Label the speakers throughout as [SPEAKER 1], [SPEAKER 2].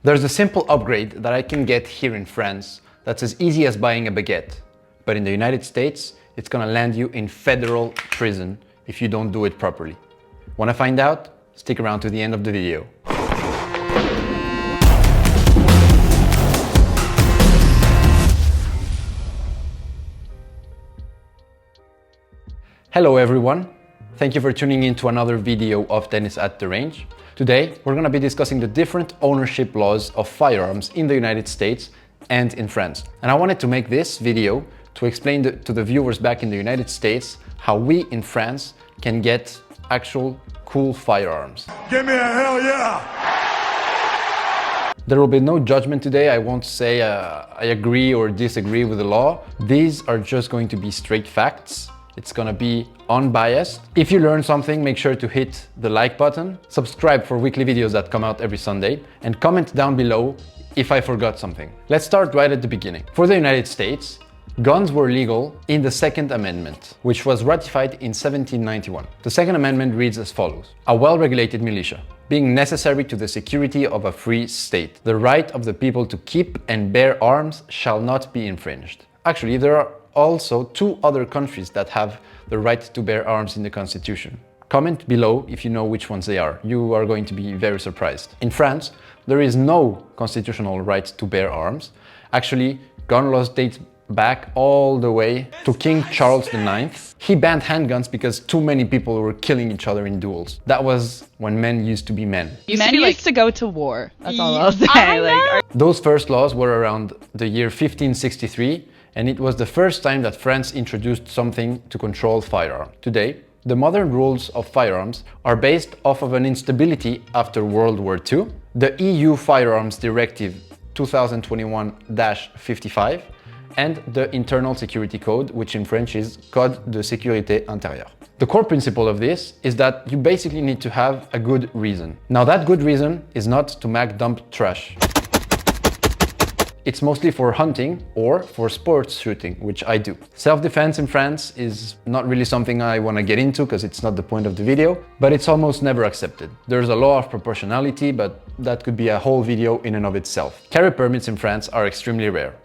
[SPEAKER 1] There's a simple upgrade that I can get here in France that's as easy as buying a baguette. But in the United States, it's gonna land you in federal prison if you don't do it properly. Wanna find out? Stick around to the end of the video. Hello everyone. Thank you for tuning in to another video of Tennis at the Range. Today, we're gonna be discussing the different ownership laws of firearms in the United States and in France. And I wanted to make this video to explain to the viewers back in the United States how we in France can get actual cool firearms.
[SPEAKER 2] Give me a hell yeah!
[SPEAKER 1] There will be no judgment today. I won't say I agree or disagree with the law. These are just going to be straight facts. It's gonna be unbiased. If you learn something, make sure to hit the like button, subscribe for weekly videos that come out every Sunday, and comment down below if I forgot something. Let's start right at the beginning. For the United States, guns were legal in the Second Amendment, which was ratified in 1791. The Second Amendment reads as follows: a well-regulated militia, being necessary to the security of a free state. The right of the people to keep and bear arms shall not be infringed. Actually, there are also two other countries that have the right to bear arms in the Constitution. Comment below if you know which ones they are. You are going to be very surprised. In France, there is no constitutional right to bear arms. Actually, gun laws date back all the way to King Charles IX. He banned handguns because too many people were killing each other in duels. That was when men used to be men.
[SPEAKER 3] Men used to go to war. That's all I'll say.
[SPEAKER 1] Those first laws were around the year 1563, and it was the first time that France introduced something to control firearms. Today, the modern rules of firearms are based off of an instability after World War II, the EU Firearms Directive 2021-55, and the Internal Security Code, which in French is Code de Sécurité Intérieure. The core principle of this is that you basically need to have a good reason. Now that good reason is not to mag dump trash. It's mostly for hunting or for sports shooting, which I do. Self-defense in France is not really something I want to get into because it's not the point of the video, but it's almost never accepted. There's a law of proportionality, but that could be a whole video in and of itself. Carry permits in France are extremely rare.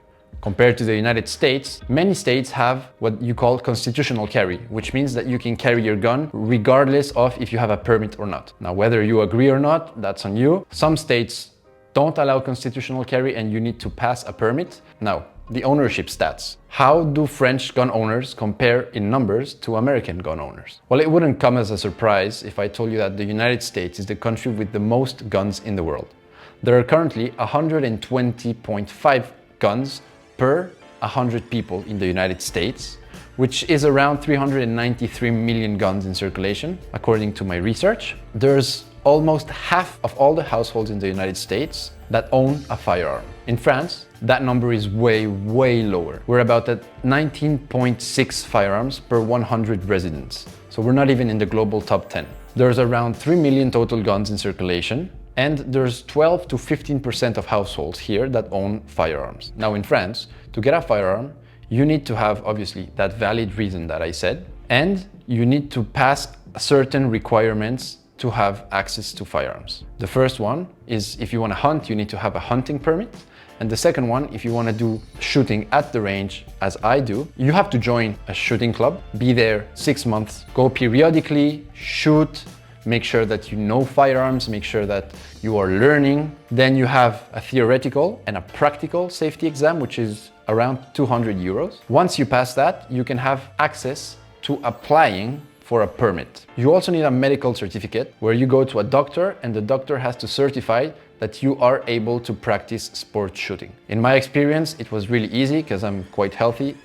[SPEAKER 1] Compared to the United States, many states have what you call constitutional carry, which means that you can carry your gun regardless of if you have a permit or not. Now, whether you agree or not, that's on you. Some states don't allow constitutional carry and you need to pass a permit. Now, the ownership stats. How do French gun owners compare in numbers to American gun owners? Well, it wouldn't come as a surprise if I told you that the United States is the country with the most guns in the world. There are currently 120.5 guns per 100 people in the United States, which is around 393 million guns in circulation, according to my research. There's almost half of all the households in the United States that own a firearm. In France, that number is way lower. We're about at 19.6 firearms per 100 residents. So we're not even in the global top 10. There's around 3 million total guns in circulation, and there's 12 to 15% of households here that own firearms. Now in France, to get a firearm, you need to have obviously that valid reason that I said, and you need to pass certain requirements to have access to firearms. The first one is if you want to hunt, you need to have a hunting permit. And the second one, if you want to do shooting at the range, as I do, you have to join a shooting club, be there 6 months, go periodically, shoot, make sure that you know firearms, make sure that you are learning. Then you have a theoretical and a practical safety exam, which is around 200 euros. Once you pass that, you can have access to applying for a permit. You also need a medical certificate where you go to a doctor and the doctor has to certify that you are able to practice sport shooting. In my experience, it was really easy because I'm quite healthy,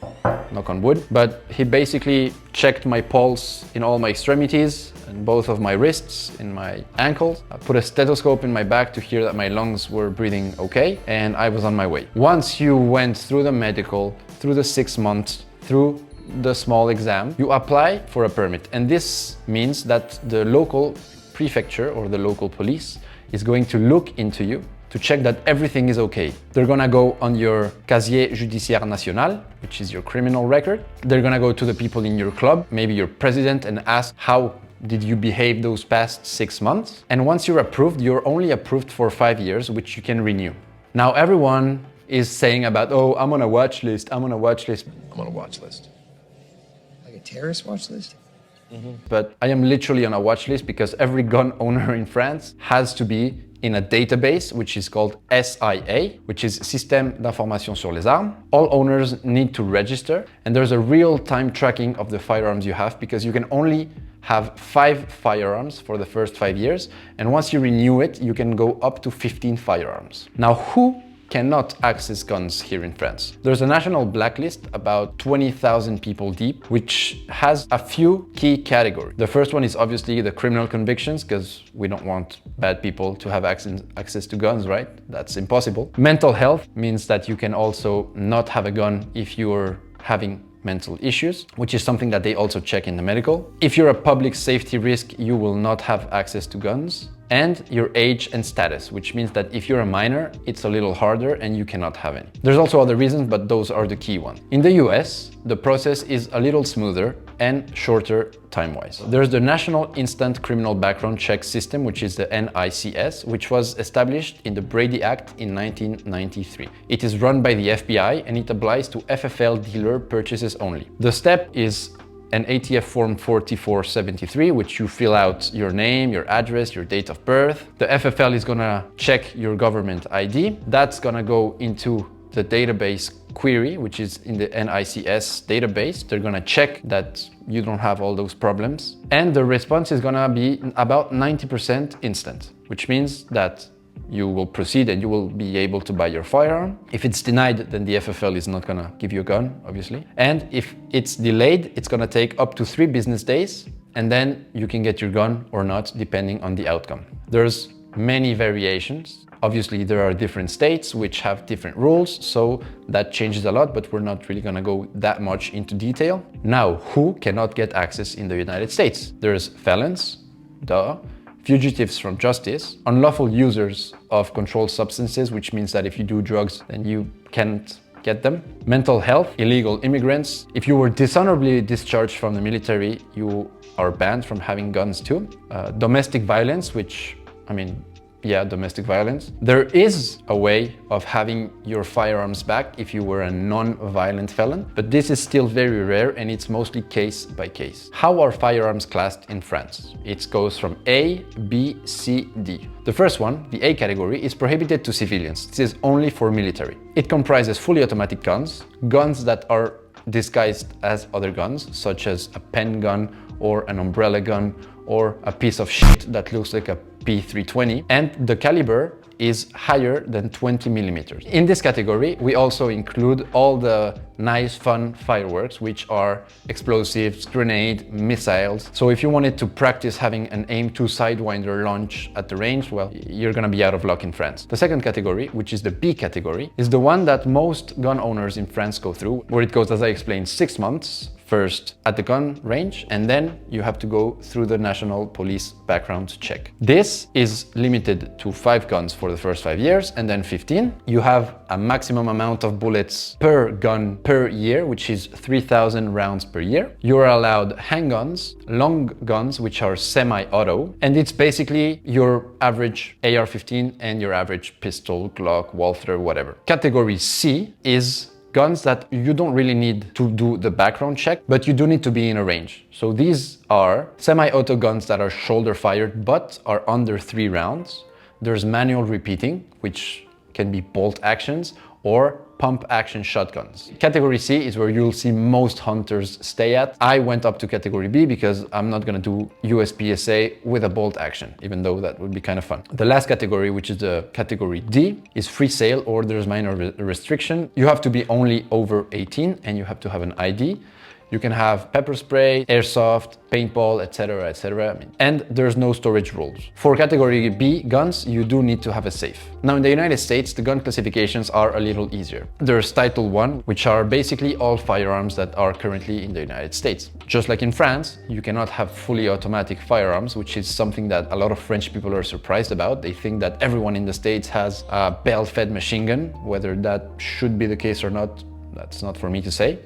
[SPEAKER 1] knock on wood, but he basically checked my pulse in all my extremities and both of my wrists, in my ankles. I put a stethoscope in my back to hear that my lungs were breathing okay, and I was on my way. Once you went through the medical, through the 6 months, through the small exam, you apply for a permit. And this means that the local prefecture or the local police is going to look into you to check that everything is okay. They're gonna go on your casier judiciaire national, which is your criminal record. They're gonna go to the people in your club, maybe your president, and ask how did you behave those past 6 months? And once you're approved, you're only approved for 5 years, which you can renew. Now everyone is saying about, oh, I'm on a watch list, I'm on a watch list.
[SPEAKER 2] I'm on a watch list. Like a terrorist watch list?
[SPEAKER 1] But I am literally on a watch list because every gun owner in France has to be in a database which is called SIA, which is Système d'Information sur les Armes. All owners need to register, and there's a real-time tracking of the firearms you have because you can only have 5 firearms for the first 5 years, and once you renew it, you can go up to 15 firearms. Now, who cannot access guns here in France? There's a national blacklist about 20,000 people deep, which has a few key categories. The first one is obviously the criminal convictions, because we don't want bad people to have access to guns, right? That's impossible. Mental health means that you can also not have a gun if you're having mental issues, which is something that they also check in the medical. If you're a public safety risk, you will not have access to guns. And your age and status, which means that if you're a minor, it's a little harder and you cannot have any. There's also other reasons, but those are the key ones. In the US, the process is a little smoother and shorter time-wise. There's the National Instant Criminal Background Check System, which is the NICS, which was established in the Brady Act in 1993. It is run by the FBI and it applies to FFL dealer purchases only. The step is an ATF form 4473, which you fill out your name, your address, your date of birth. The FFL is gonna check your government ID. That's gonna go into the database query, which is in the NICS database. They're gonna check that you don't have all those problems. And the response is gonna be about 90% instant, which means that you will proceed and you will be able to buy your firearm. If it's denied, then the FFL is not gonna give you a gun, obviously. And if it's delayed, it's gonna take up to 3 business days, and then you can get your gun or not, depending on the outcome. There's many variations. Obviously, there are different states which have different rules, so that changes a lot, but we're not really gonna go that much into detail. Now, who cannot get access in the United States? There's felons, fugitives from justice, unlawful users of controlled substances, which means that if you do drugs, then you can't get them. Mental health, illegal immigrants. If you were dishonorably discharged from the military, you are banned from having guns too. Domestic violence, which, I mean, yeah, domestic violence. There is a way of having your firearms back if you were a non-violent felon, but this is still very rare and it's mostly case by case. How are firearms classed in France? It goes from A, B, C, D. The first one, the A category, is prohibited to civilians. This is only for military. It comprises fully automatic guns, guns that are disguised as other guns, such as a pen gun or an umbrella gun or a piece of shit that looks like a P320, and the caliber is higher than 20 millimeters. In this category, we also include all the nice, fun fireworks, which are explosives, grenade, missiles. So if you wanted to practice having an aim-to sidewinder launch at the range, well, you're gonna be out of luck in France. The second category, which is the B category, is the one that most gun owners in France go through, where it goes, as I explained, 6 months, first at the gun range, and then you have to go through the national police background check. This is limited to 5 guns for the first 5 years, and then 15. You have a maximum amount of bullets per gun per year, which is 3,000 rounds per year. You're allowed handguns, long guns, which are semi-auto, and it's basically your average AR-15 and your average pistol, Glock, Walther, whatever. Category C is guns that you don't really need to do the background check, but you do need to be in a range. So these are semi-auto guns that are shoulder fired, but are under 3 rounds. There's manual repeating, which can be bolt actions, or pump action shotguns. Category C is where you'll see most hunters stay at. I went up to category B because I'm not gonna do USPSA with a bolt action, even though that would be kind of fun. The last category, which is the category D, is free sale or there's minor restriction. You have to be only over 18 and you have to have an ID. You can have pepper spray, airsoft, paintball, etc., etc. And there's no storage rules. For category B guns, you do need to have a safe. Now in the United States, the gun classifications are a little easier. There's Title I, which are basically all firearms that are currently in the United States. Just like in France, you cannot have fully automatic firearms, which is something that a lot of French people are surprised about. They think that everyone in the States has a bell-fed machine gun. Whether that should be the case or not, that's not for me to say.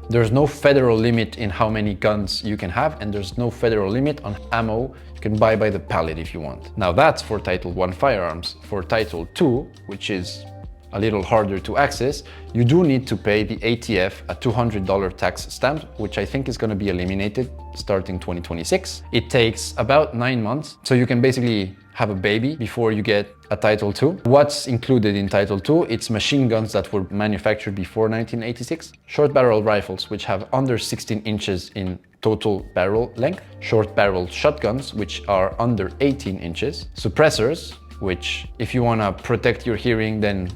[SPEAKER 1] There's no federal limit in how many guns you can have, and there's no federal limit on ammo you can buy by the pallet if you want. Now that's for Title 1 firearms. For Title 2, which is a little harder to access, you do need to pay the ATF a $200 tax stamp, which I think is going to be eliminated starting 2026. It takes about 9 months, so you can basically have a baby before you get a Title II. What's included in Title II? It's machine guns that were manufactured before 1986, short barrel rifles which have under 16 inches in total barrel length, short barrel shotguns which are under 18 inches, suppressors, which if you want to protect your hearing, then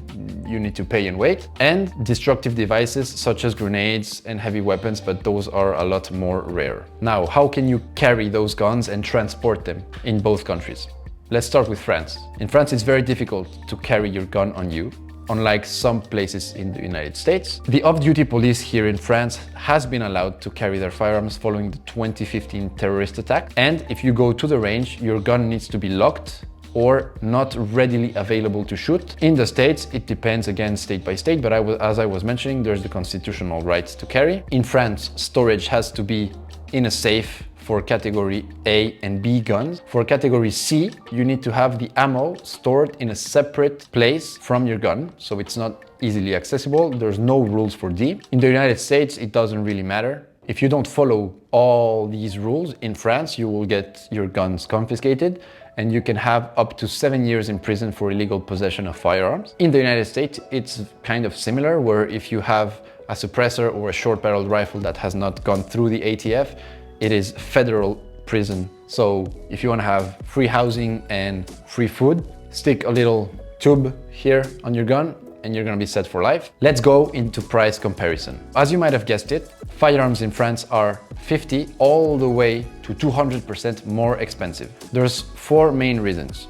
[SPEAKER 1] you need to pay and wait, and destructive devices such as grenades and heavy weapons, but those are a lot more rare. Now, how can you carry those guns and transport them in both countries? Let's start with France. In France, it's very difficult to carry your gun on you, unlike some places in the United States. The off-duty police here in France has been allowed to carry their firearms following the 2015 terrorist attack. And if you go to the range, your gun needs to be locked or not readily available to shoot. In the States, it depends again state by state, but as I was mentioning, there's the constitutional right to carry. In France, storage has to be in a safe for category A and B guns. For category C, you need to have the ammo stored in a separate place from your gun, so it's not easily accessible. There's no rules for D. In the United States, it doesn't really matter. If you don't follow all these rules in France, you will get your guns confiscated, and you can have up to 7 years in prison for illegal possession of firearms. In the United States, it's kind of similar, where if you have a suppressor or a short-barreled rifle that has not gone through the ATF, it is federal prison. So if you want to have free housing and free food, stick a little tube here on your gun and you're going to be set for life. Let's go into price comparison. As you might have guessed it, firearms in France are 50 all the way to 200% more expensive. There's 4 main reasons.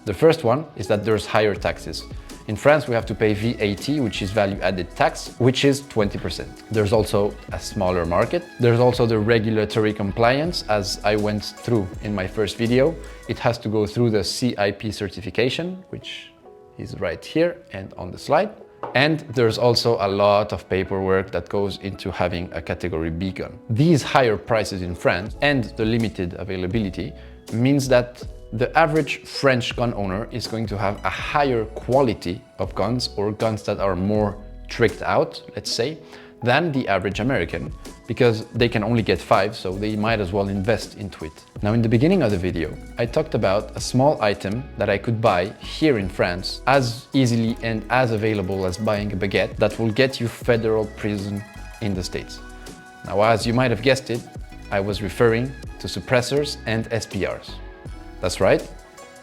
[SPEAKER 1] The first one is that there's higher taxes. In France, we have to pay VAT, which is value added tax, which is 20%. There's also a smaller market. There's also the regulatory compliance, as I went through in my first video. It has to go through the CIP certification, which is right here and on the slide. And there's also a lot of paperwork that goes into having a category B gun. These higher prices in France and the limited availability means that the average French gun owner is going to have a higher quality of guns, or guns that are more tricked out, let's say, than the average American, because they can only get 5, so they might as well invest into it. Now, in the beginning of the video, I talked about a small item that I could buy here in France as easily and as available as buying a baguette that will get you federal prison in the States. Now, as you might have guessed it, I was referring to suppressors and SPRs. That's right.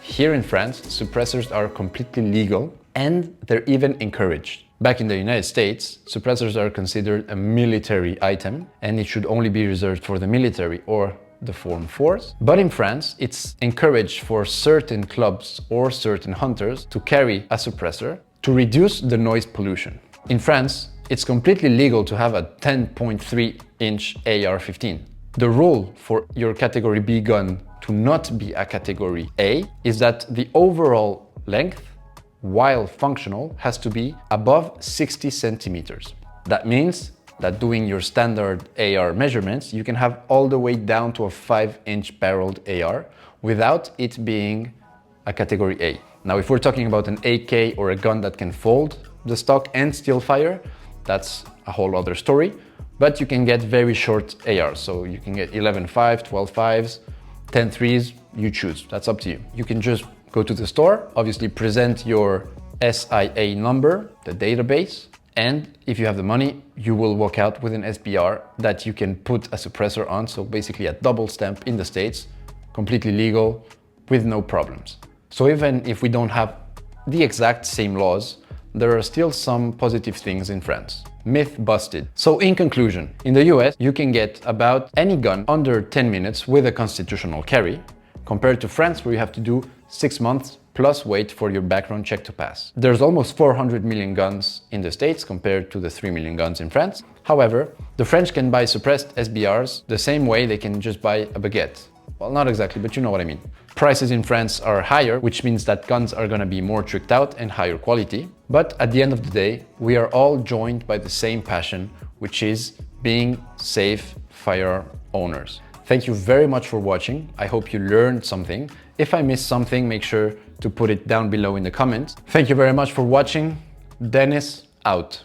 [SPEAKER 1] Here in France, suppressors are completely legal and they're even encouraged. Back in the United States, suppressors are considered a military item and it should only be reserved for the military or the foreign force. But in France, it's encouraged for certain clubs or certain hunters to carry a suppressor to reduce the noise pollution. In France, it's completely legal to have a 10.3-inch AR-15. The rule for your category B gun to not be a category A is that the overall length, while functional, has to be above 60 centimeters. That means that doing your standard AR measurements, you can have all the way down to a 5-inch barreled AR without it being a category A. Now, if we're talking about an AK or a gun that can fold the stock and still fire, that's a whole other story. But you can get very short ARs, so you can get 11.5, 12.5s, 10.3s, you choose, that's up to you. You can just go to the store, obviously present your SIA number, the database, and if you have the money, you will walk out with an SBR that you can put a suppressor on, so basically a double stamp in the States, completely legal, with no problems. So even if we don't have the exact same laws, there are still some positive things in France. Myth busted. So in conclusion, in the US, you can get about any gun under 10 minutes with a constitutional carry, compared to France, where you have to do 6 months plus wait for your background check to pass. There's almost 400 million guns in the States compared to the 3 million guns in France. However, the French can buy suppressed SBRs the same way they can just buy a baguette. Well, not exactly, but you know what I mean. Prices in France are higher, which means that guns are gonna be more tricked out and higher quality. But at the end of the day, we are all joined by the same passion, which is being safe firearm owners. Thank you very much for watching. I hope you learned something. If I missed something, make sure to put it down below in the comments. Thank you very much for watching. Dennis out.